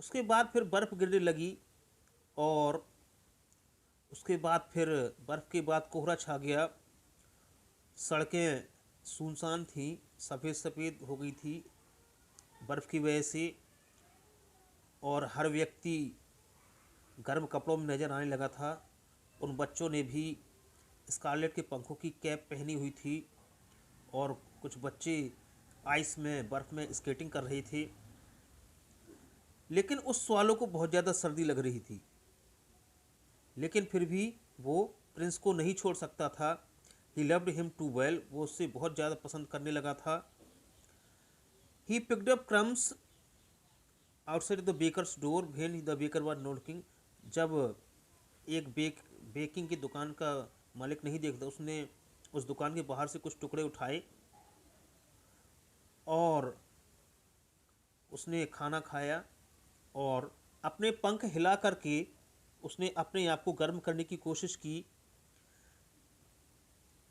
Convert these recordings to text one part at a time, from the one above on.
उसके बाद फिर बर्फ़ गिरने लगी, और उसके बाद फिर बर्फ़ के बाद कोहरा छा गया। सड़कें सुनसान थीं, सफ़ेद सफ़ेद हो गई थी बर्फ़ की वजह से, और हर व्यक्ति गर्म कपड़ों में नज़र आने लगा था। उन बच्चों ने भी स्कारलेट के पंखों की कैप पहनी हुई थी, और कुछ बच्चे आइस में बर्फ़ में स्केटिंग कर रहे थे। लेकिन उस स्वालो को बहुत ज़्यादा सर्दी लग रही थी, लेकिन फिर भी वो प्रिंस को नहीं छोड़ सकता था। He loved him too well, वो उससे बहुत ज़्यादा पसंद करने लगा था। He picked up crumbs outside the baker's door when the baker was knocking. जब एक बेकिंग की दुकान का मालिक नहीं देखता, उसने उस दुकान के बाहर से कुछ टुकड़े उठाए और उसने खाना खाया, और अपने पंख हिला करके उसने अपने आप को गर्म करने की कोशिश की।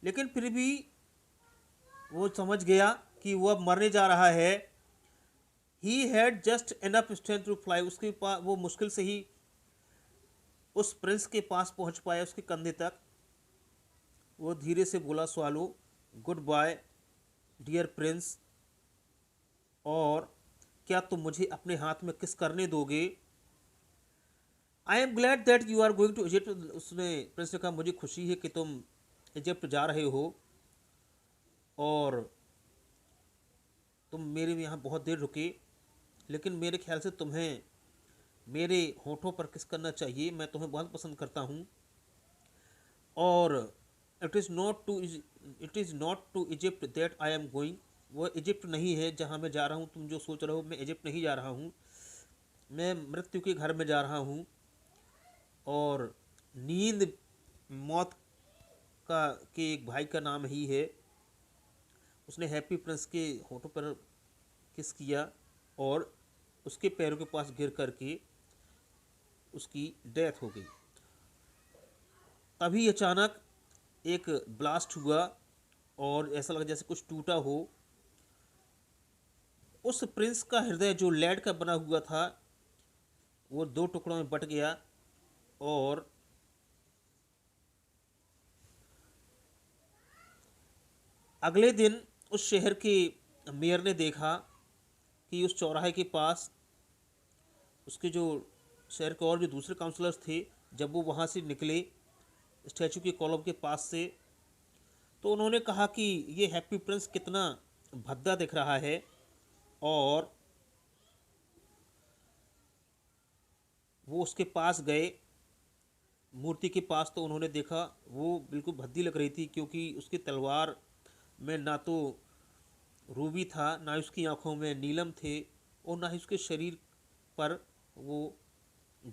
लेकिन फिर भी वो समझ गया कि वो अब मरने जा रहा है। He had just enough strength to fly, उसके पास वो मुश्किल से ही उस प्रिंस के पास पहुंच पाया, उसके कंधे तक। वो धीरे से बोला, swallow goodbye dear prince, और क्या तुम मुझे अपने हाथ में किस करने दोगे? I am glad that you are going to Egypt. उसने प्रिंस ने कहा, मुझे खुशी है कि तुम इजिप्ट जा रहे हो, और तुम मेरे यहाँ बहुत देर रुके, लेकिन मेरे ख्याल से तुम्हें मेरे होठों पर किस करना चाहिए, मैं तुम्हें बहुत पसंद करता हूँ। और it is not to Egypt that I am going, वो इजिप्ट नहीं है जहाँ मैं जा रहा हूँ। तुम जो सोच रहे हो, मैं इजिप्ट नहीं जा रहा हूँ, मैं मृत्यु के घर में जा रहा हूँ। और नींद मौत का के एक भाई का नाम ही है। उसने हैप्पी प्रिंस के होठों पर किस किया, और उसके पैरों के पास गिर करके उसकी डेथ हो गई। तभी अचानक एक ब्लास्ट हुआ, और ऐसा लगा जैसे कुछ टूटा हो। उस प्रिंस का हृदय जो लेड का बना हुआ था, वो दो टुकड़ों में बट गया। और अगले दिन उस शहर के मेयर ने देखा कि उस चौराहे के पास उसके जो शहर के और भी दूसरे काउंसलर्स थे, जब वो वहाँ से निकले स्टैचू के कॉलम के पास से, तो उन्होंने कहा कि ये हैप्पी प्रिंस कितना भद्दा दिख रहा है। और वो उसके पास गए, मूर्ति के पास, तो उन्होंने देखा वो बिल्कुल भद्दी लग रही थी, क्योंकि उसकी तलवार में ना तो रूबी था, ना उसकी आंखों में नीलम थे, और ना ही उसके शरीर पर वो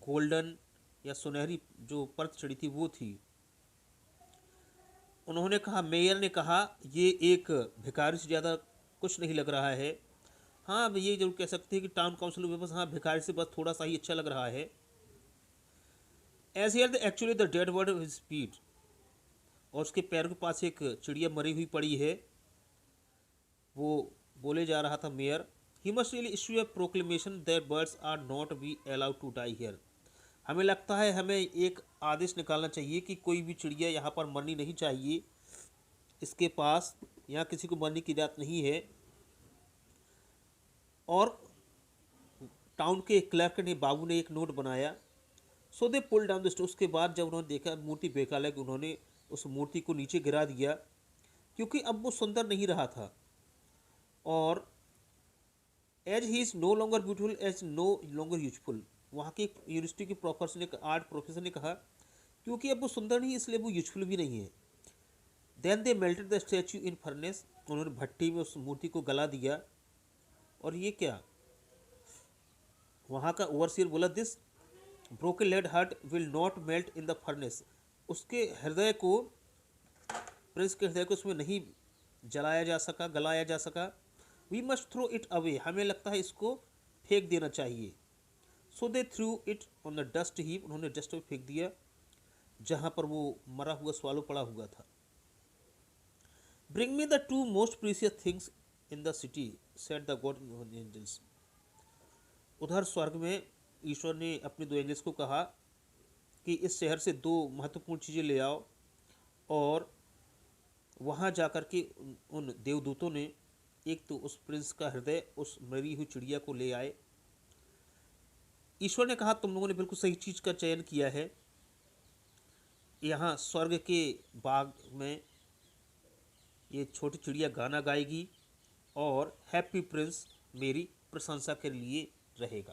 गोल्डन या सुनहरी जो परत चढ़ी थी वो थी। उन्होंने कहा, मेयर ने कहा, ये एक भिखारी से ज़्यादा कुछ नहीं लग रहा है। हाँ, अब ये जरूर कह सकते हैं कि टाउन काउंसिल में बस, हाँ, भिखारी से बस थोड़ा सा ही अच्छा लग रहा है। As here actually the dead word his speed, और उसके पैर के पास एक चिड़िया मरी हुई पड़ी है। वो बोले जा रहा था mayor, he must really issue a proclamation that birds are not be allowed to die here. हमें लगता है हमें एक आदेश निकालना चाहिए कि कोई भी चिड़िया यहाँ पर मरनी नहीं चाहिए, इसके पास यहाँ किसी को मरने की इजाज़त नहीं है। और टाउन के क्लर्क ने, बाबू ने एक नोट बनाया। सो दे पुल डाउन द स्टोर। उसके बाद जब उन्होंने देखा मूर्ति बेकार है, कि उन्होंने उस मूर्ति को नीचे गिरा दिया, क्योंकि अब वो सुंदर नहीं रहा था। और as he is no longer beautiful as no longer useful, वहाँ के यूनिवर्सिटी के प्रोफेसर ने, आर्ट प्रोफेसर ने कहा, क्योंकि अब वो सुंदर नहीं, इसलिए वो यूजफुल भी नहीं है। Then they melted the statue in furnace, उन्होंने भट्टी में उस मूर्ति को गला दिया। और ये क्या, वहाँ का ओवरसीयर बोला, this broken lead heart will not melt in the furnace. उसके हृदय को, प्रिंस के हृदय को उसमें नहीं जलाया जा सका, गलाया जा सका। We must throw it away, हमें लगता है इसको फेंक देना चाहिए। So they threw it on the dust heap, उन्होंने डस्ट में फेंक दिया जहाँ पर वो मरा हुआ स्वालो पड़ा हुआ था। Bring me the two most precious things in the city, said the god angels. उधर स्वर्ग में ईश्वर ने अपने 2 एंजल्स को कहा कि इस शहर से 2 महत्वपूर्ण चीज़ें ले आओ, और वहाँ जाकर के उन देवदूतों ने एक तो उस प्रिंस का हृदय उस मरी हुई चिड़िया को ले आए। ईश्वर ने कहा तुम लोगों ने बिल्कुल सही चीज़ का चयन किया है। यहाँ स्वर्ग के बाग में ये छोटी चिड़िया गाना गाएगी और हैप्पी प्रिंस मेरी प्रशंसा के लिए रहेगा।